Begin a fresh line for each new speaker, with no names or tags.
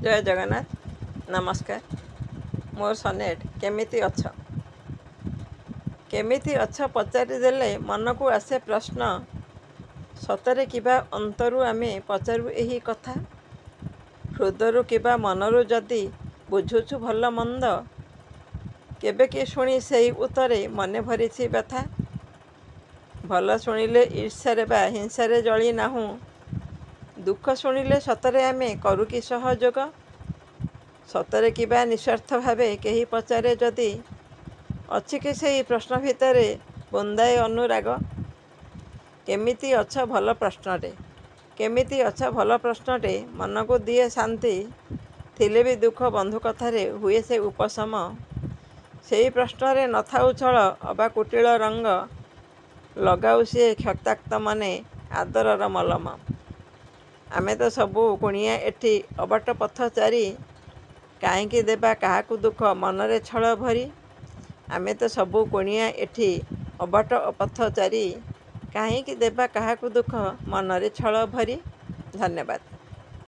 जय जगन्नाथ नमस्कार मोर सनेट केमिति अछ केमिति अछ पचारिदेले मन को आसे प्रश्न सतरे किबा अंतरु आमे पचारू एही कथा हृदयरू किबा मनरू जदि बुझुछु भल मंद केबे कि शुणी सेई उत्तरे मने भरिछि व्यथा भल शुणिले ईर्ष्यारे बा हिंसारे जळी नाहु दुख शुणिले सतरे आमे करू कि सहयोग सतरे किबा निस्वार्थ भावे केही पचारे जदि अछि कि सेई प्रश्न भितरे बुंदाए अनुराग केमिति अछ भल प्रश्नटे केमिति अछ भल प्रश्नटे मन को दिए शांति थिले भी दुख बंधु कथारे हुए से उपशम सेई प्रश्नरे नथाउ छळ अबा कुटिल रंग लगाऊ सी क्षताक्त मने आदरर मलम आमे तो सबू कुणिया एठी अबाट पथचारी काहींकी देबा काहाकू दुख मनरे छळ भरी आमे तो सबू कुणिया एठी अबाट पथचारी काहींकी देबा काहाकू दुख मनरे छळ भरी। धन्यवाद।